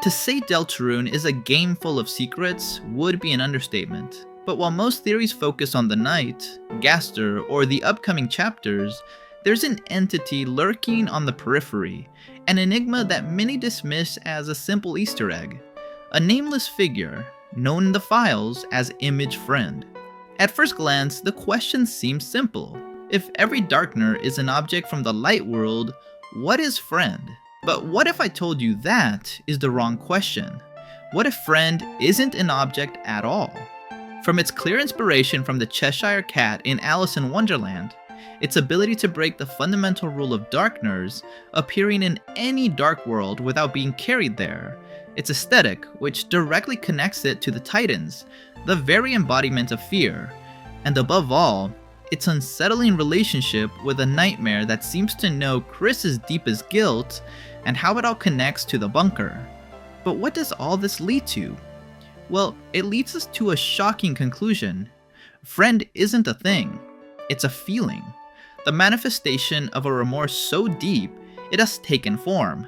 To say Deltarune is a game full of secrets would be an understatement. But while most theories focus on the knight, Gaster, or the upcoming chapters, there's an entity lurking on the periphery, an enigma that many dismiss as a simple Easter egg, a nameless figure, known in the files as Image Friend. At first glance, the question seems simple. If every Darkner is an object from the light world, what is Friend? But what if I told you that is the wrong question? What if Friend isn't an object at all? From its clear inspiration from the Cheshire Cat in Alice in Wonderland, its ability to break the fundamental rule of Darkners, appearing in any dark world without being carried there, its aesthetic, which directly connects it to the Titans, the very embodiment of fear, and above all, its unsettling relationship with a nightmare that seems to know Chris's deepest guilt and how it all connects to the bunker. But what does all this lead to? Well, it leads us to a shocking conclusion. Friend isn't a thing, it's a feeling. The manifestation of a remorse so deep, it has taken form.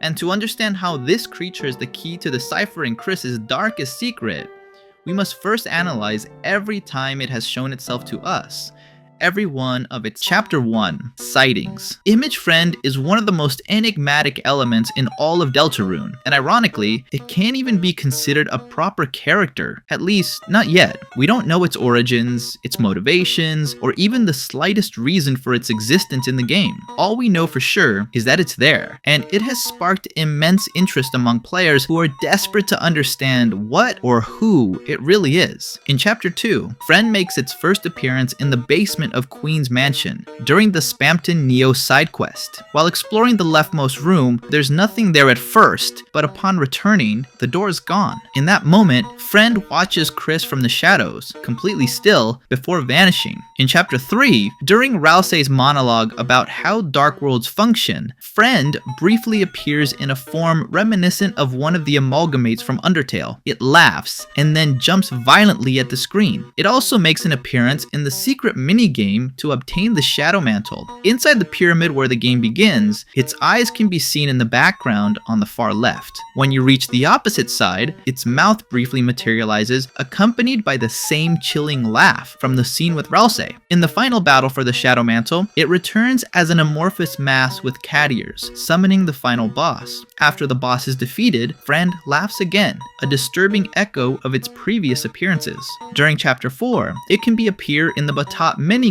And to understand how this creature is the key to deciphering Chris's darkest secret, we must first analyze every time it has shown itself to us, every one of its Chapter 1 sightings. Image Friend is one of the most enigmatic elements in all of Deltarune, and ironically, it can't even be considered a proper character, at least not yet. We don't know its origins, its motivations, or even the slightest reason for its existence in the game. All we know for sure is that it's there, and it has sparked immense interest among players who are desperate to understand what or who it really is. In Chapter 2, Friend makes its first appearance in the basement of Queen's Mansion during the Spampton Neo side quest. While exploring the leftmost room, there's nothing there at first, but upon returning, the door is gone. In that moment, Friend watches Chris from the shadows, completely still, before vanishing. In Chapter 3, during Ralsei's monologue about how Dark Worlds function, Friend briefly appears in a form reminiscent of one of the amalgamates from Undertale. It laughs, and then jumps violently at the screen. It also makes an appearance in the secret minigame to obtain the Shadow Mantle. Inside the pyramid where the game begins, its eyes can be seen in the background on the far left. When you reach the opposite side, its mouth briefly materializes, accompanied by the same chilling laugh from the scene with Ralsei. In the final battle for the Shadow Mantle, it returns as an amorphous mass with cat ears, summoning the final boss. After the boss is defeated, Friend laughs again, a disturbing echo of its previous appearances. During Chapter 4, it can appear in the Batat minigame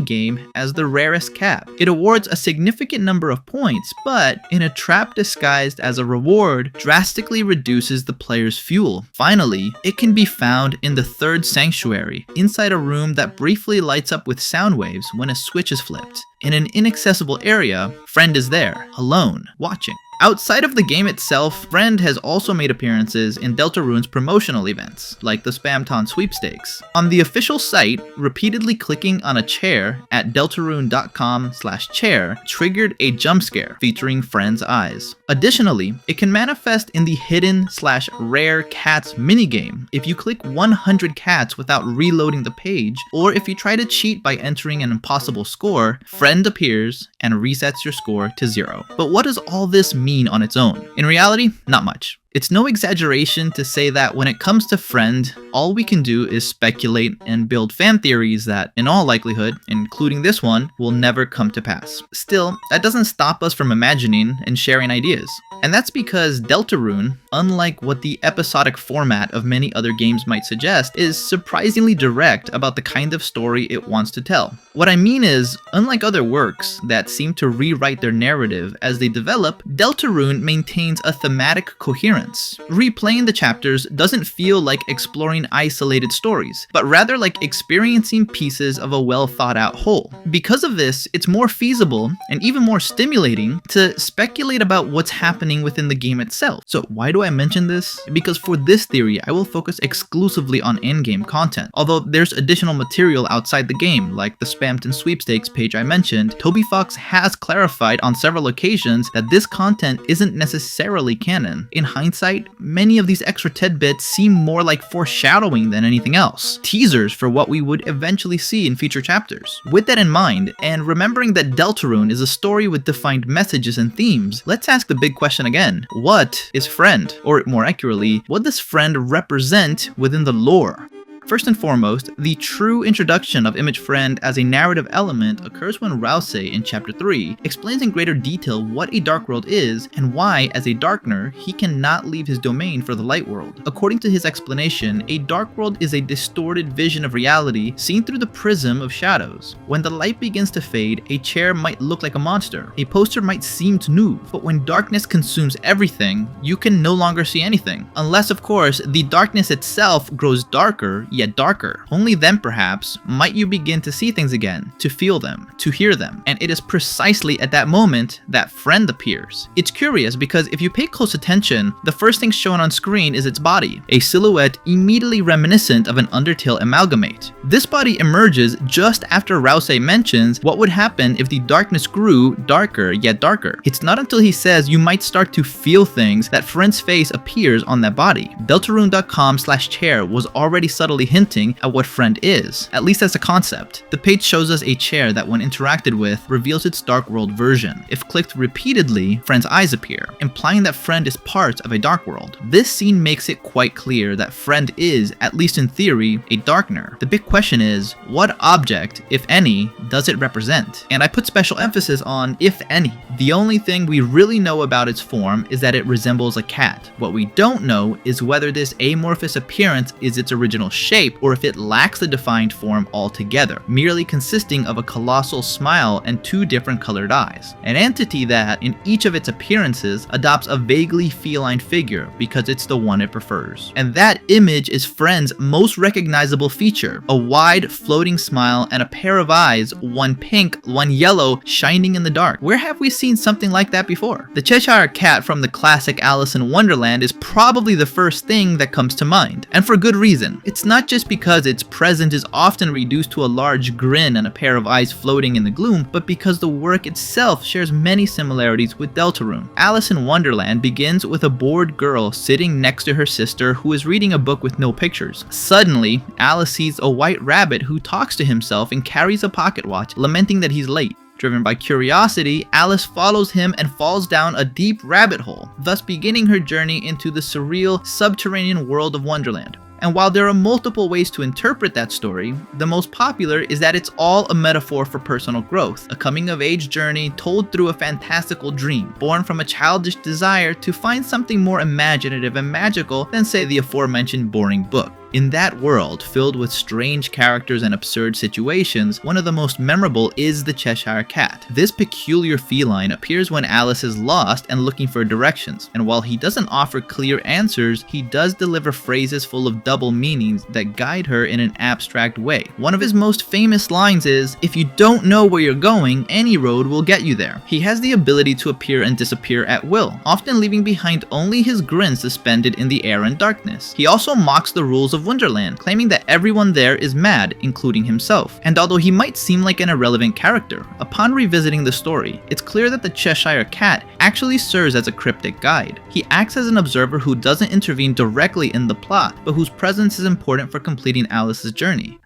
as the rarest cat. It awards a significant number of points, but in a trap disguised as a reward, drastically reduces the player's fuel. Finally, it can be found in the third sanctuary, inside a room that briefly lights up with sound waves when a switch is flipped. In an inaccessible area, Friend is there, alone, watching. Outside of the game itself, Friend has also made appearances in Deltarune's promotional events, like the Spamton sweepstakes. On the official site, repeatedly clicking on a chair at deltarune.com/chair triggered a jump scare featuring Friend's eyes. Additionally, it can manifest in the hidden/rare cats minigame if you click 100 cats without reloading the page, or if you try to cheat by entering an impossible score, Friend appears and resets your score to 0. But what does all this mean on its own? In reality, not much. It's no exaggeration to say that when it comes to Friend, all we can do is speculate and build fan theories that, in all likelihood, including this one, will never come to pass. Still, that doesn't stop us from imagining and sharing ideas. And that's because Deltarune, unlike what the episodic format of many other games might suggest, is surprisingly direct about the kind of story it wants to tell. What I mean is, unlike other works that seem to rewrite their narrative as they develop, Deltarune maintains a thematic coherence. Replaying the chapters doesn't feel like exploring isolated stories, but rather like experiencing pieces of a well thought out whole. Because of this, it's more feasible and even more stimulating to speculate about what's happening within the game itself. So why do I mention this? Because for this theory, I will focus exclusively on in-game content. Although there's additional material outside the game, like the Spampton sweepstakes page I mentioned, Toby Fox has clarified on several occasions that this content isn't necessarily canon. In hindsight, hindsight, many of these extra tidbits seem more like foreshadowing than anything else, teasers for what we would eventually see in future chapters. With that in mind, and remembering that Deltarune is a story with defined messages and themes, let's ask the big question again. What is friend? Or more accurately, what does friend represent within the lore? First and foremost, the true introduction of Image Friend as a narrative element occurs when Rouse in Chapter 3 explains in greater detail what a Dark World is and why, as a Darkner, he cannot leave his domain for the Light World. According to his explanation, a Dark World is a distorted vision of reality seen through the prism of shadows. When the light begins to fade, a chair might look like a monster, a poster might seem to move, but when darkness consumes everything, you can no longer see anything. Unless, of course, the darkness itself grows darker, yet darker. Only then, perhaps, might you begin to see things again, to feel them, to hear them, and it is precisely at that moment that friend appears. It's curious because if you pay close attention, the first thing shown on screen is its body, a silhouette immediately reminiscent of an Undertale amalgamate. This body emerges just after Rouse mentions what would happen if the darkness grew darker yet darker. It's not until he says you might start to feel things that friend's face appears on that body. Deltarune.com/chair was already subtly hinting at what friend is, at least as a concept. The page shows us a chair that when interacted with reveals its Dark World version. If clicked repeatedly, friend's eyes appear, implying that friend is part of a Dark World. This scene makes it quite clear that friend is, at least in theory, a Darkner. The big question is, what object, if any, does it represent? And I put special emphasis on if any. The only thing we really know about its form is that it resembles a cat. What we don't know is whether this amorphous appearance is its original shape or if it lacks the defined form altogether, merely consisting of a colossal smile and two different colored eyes. An entity that, in each of its appearances, adopts a vaguely feline figure because it's the one it prefers. And that image is friend's most recognizable feature, a wide, floating smile and a pair of eyes, one pink, one yellow, shining in the dark. Where have we seen something like that before? The Cheshire Cat from the classic Alice in Wonderland is probably the first thing that comes to mind, and for good reason. It's not just because its presence is often reduced to a large grin and a pair of eyes floating in the gloom, but because the work itself shares many similarities with Deltarune. Alice in Wonderland begins with a bored girl sitting next to her sister who is reading a book with no pictures. Suddenly, Alice sees a white rabbit who talks to himself and carries a pocket watch, lamenting that he's late. Driven by curiosity, Alice follows him and falls down a deep rabbit hole, thus beginning her journey into the surreal, subterranean world of Wonderland. And while there are multiple ways to interpret that story, the most popular is that it's all a metaphor for personal growth, a coming-of-age journey told through a fantastical dream, born from a childish desire to find something more imaginative and magical than, say, the aforementioned boring book. In that world, filled with strange characters and absurd situations, one of the most memorable is the Cheshire Cat. This peculiar feline appears when Alice is lost and looking for directions, and while he doesn't offer clear answers, he does deliver phrases full of double meanings that guide her in an abstract way. One of his most famous lines is, "If you don't know where you're going, any road will get you there." He has the ability to appear and disappear at will, often leaving behind only his grin suspended in the air and darkness. He also mocks the rules of Wonderland, claiming that everyone there is mad, including himself. And although he might seem like an irrelevant character, upon revisiting the story, it's clear that the Cheshire Cat actually serves as a cryptic guide. He acts as an observer who doesn't intervene directly in the plot, but whose presence is important for completing Alice's journey.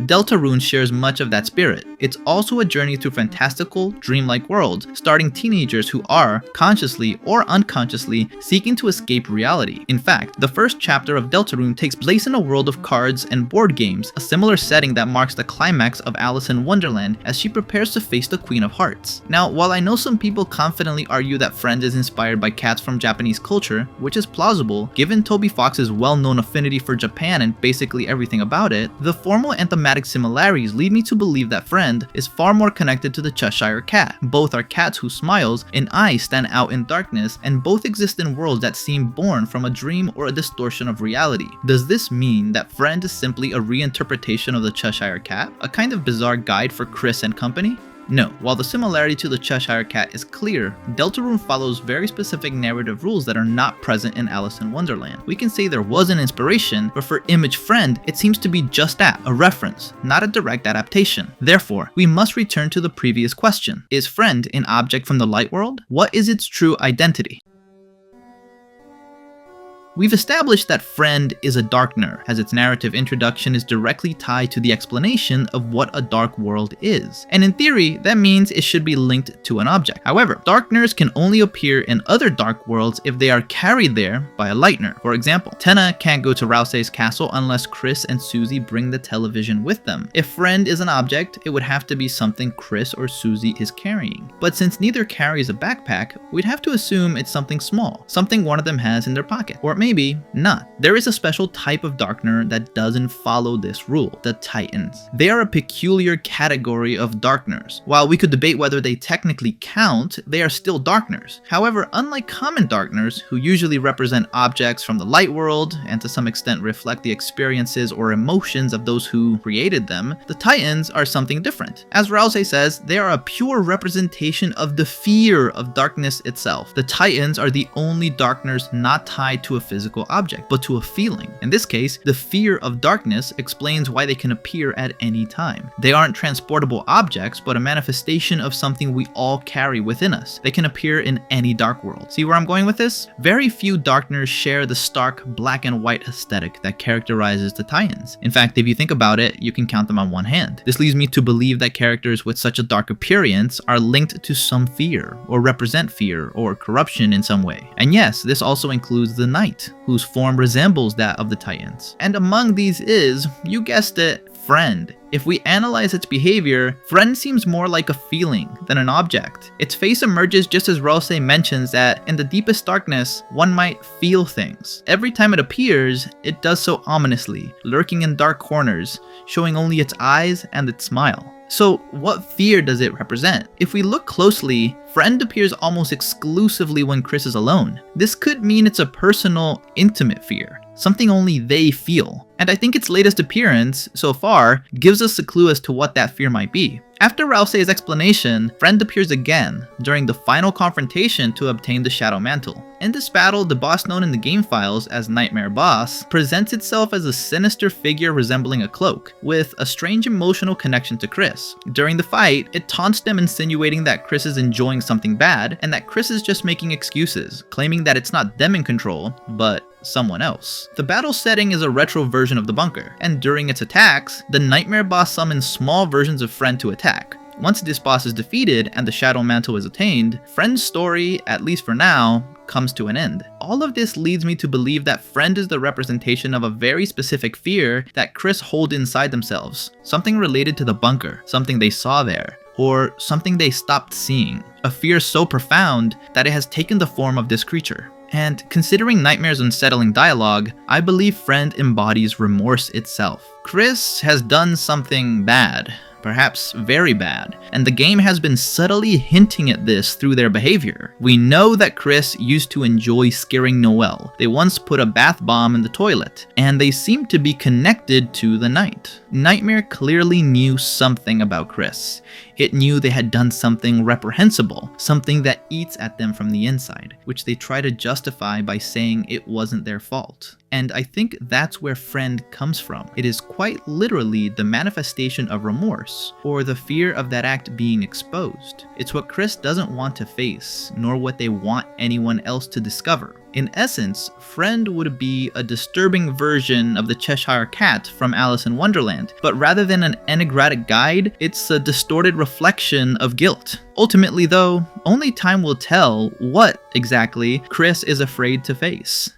Deltarune shares much of that spirit. It's also a journey through fantastical, dreamlike worlds, starting teenagers who are, consciously or unconsciously, seeking to escape reality. In fact, the first chapter of Deltarune takes place in a world of cards and board games, a similar setting that marks the climax of Alice in Wonderland as she prepares to face the Queen of Hearts. Now, while I know some people confidently argue that Friend is inspired by cats from Japanese culture, which is plausible, given Toby Fox's well-known affinity for Japan and basically everything about it, the formal and thematic similarities lead me to believe that Friend is far more connected to the Cheshire Cat. Both are cats whose smiles and eyes stand out in darkness, and both exist in worlds that seem born from a dream or a distortion of reality. Does this mean that Friend is simply a reinterpretation of the Cheshire Cat? A kind of bizarre guide for Chris and company? No, while the similarity to the Cheshire Cat is clear, Deltarune follows very specific narrative rules that are not present in Alice in Wonderland. We can say there was an inspiration, but for Image Friend, it seems to be just that, a reference, not a direct adaptation. Therefore, we must return to the previous question. Is Friend an object from the Light World? What is its true identity? We've established that Friend is a Darkner, as its narrative introduction is directly tied to the explanation of what a dark world is. And in theory, that means it should be linked to an object. However, Darkners can only appear in other dark worlds if they are carried there by a Lightner. For example, Tenna can't go to Rousey's castle unless Chris and Susie bring the television with them. If Friend is an object, it would have to be something Chris or Susie is carrying. But since neither carries a backpack, we'd have to assume it's something small, something one of them has in their pocket. Or maybe not. There is a special type of Darkner that doesn't follow this rule, the Titans. They are a peculiar category of Darkners. While we could debate whether they technically count, they are still Darkners. However, unlike common Darkners, who usually represent objects from the light world and to some extent reflect the experiences or emotions of those who created them, the Titans are something different. As Rousey says, they are a pure representation of the fear of darkness itself. The Titans are the only Darkners not tied to a physical object, but to a feeling. In this case, the fear of darkness explains why they can appear at any time. They aren't transportable objects, but a manifestation of something we all carry within us. They can appear in any dark world. See where I'm going with this? Very few Darkners share the stark black and white aesthetic that characterizes the Titans. In fact, if you think about it, you can count them on one hand. This leads me to believe that characters with such a dark appearance are linked to some fear, or represent fear, or corruption in some way. And yes, this also includes the Knight, whose form resembles that of the Titans. And among these is, you guessed it, Friend. If we analyze its behavior, Friend seems more like a feeling than an object. Its face emerges just as Rousey mentions that in the deepest darkness, one might feel things. Every time it appears, it does so ominously, lurking in dark corners, showing only its eyes and its smile. So what fear does it represent? If we look closely, Friend appears almost exclusively when Chris is alone. This could mean it's a personal, intimate fear, something only they feel. And I think its latest appearance, so far, gives us a clue as to what that fear might be. After Rousey's explanation, Friend appears again during the final confrontation to obtain the Shadow Mantle. In this battle, the boss known in the game files as Nightmare Boss presents itself as a sinister figure resembling a cloak, with a strange emotional connection to Chris. During the fight, it taunts them, insinuating that Chris is enjoying something bad, and that Chris is just making excuses, claiming that it's not them in control, but someone else. The battle setting is a retro version of the bunker, and during its attacks, the Nightmare Boss summons small versions of Friend to attack. Once this boss is defeated and the Shadow Mantle is attained, Friend's story, at least for now, comes to an end. All of this leads me to believe that Friend is the representation of a very specific fear that Chris hold inside themselves, something related to the bunker, something they saw there, or something they stopped seeing. A fear so profound that it has taken the form of this creature. And considering Nightmare's unsettling dialogue, I believe Friend embodies remorse itself. Chris has done something bad, perhaps very bad, and the game has been subtly hinting at this through their behavior. We know that Chris used to enjoy scaring Noelle. They once put a bath bomb in the toilet, and they seem to be connected to the Knight. Nightmare clearly knew something about Chris. It knew they had done something reprehensible, something that eats at them from the inside, which they try to justify by saying it wasn't their fault. And I think that's where Friend comes from. It is quite literally the manifestation of remorse, or the fear of that act being exposed. It's what Chris doesn't want to face, nor what they want anyone else to discover. In essence, Friend would be a disturbing version of the Cheshire Cat from Alice in Wonderland, but rather than an enigmatic guide, it's a distorted reflection of guilt. Ultimately though, only time will tell what exactly Chris is afraid to face.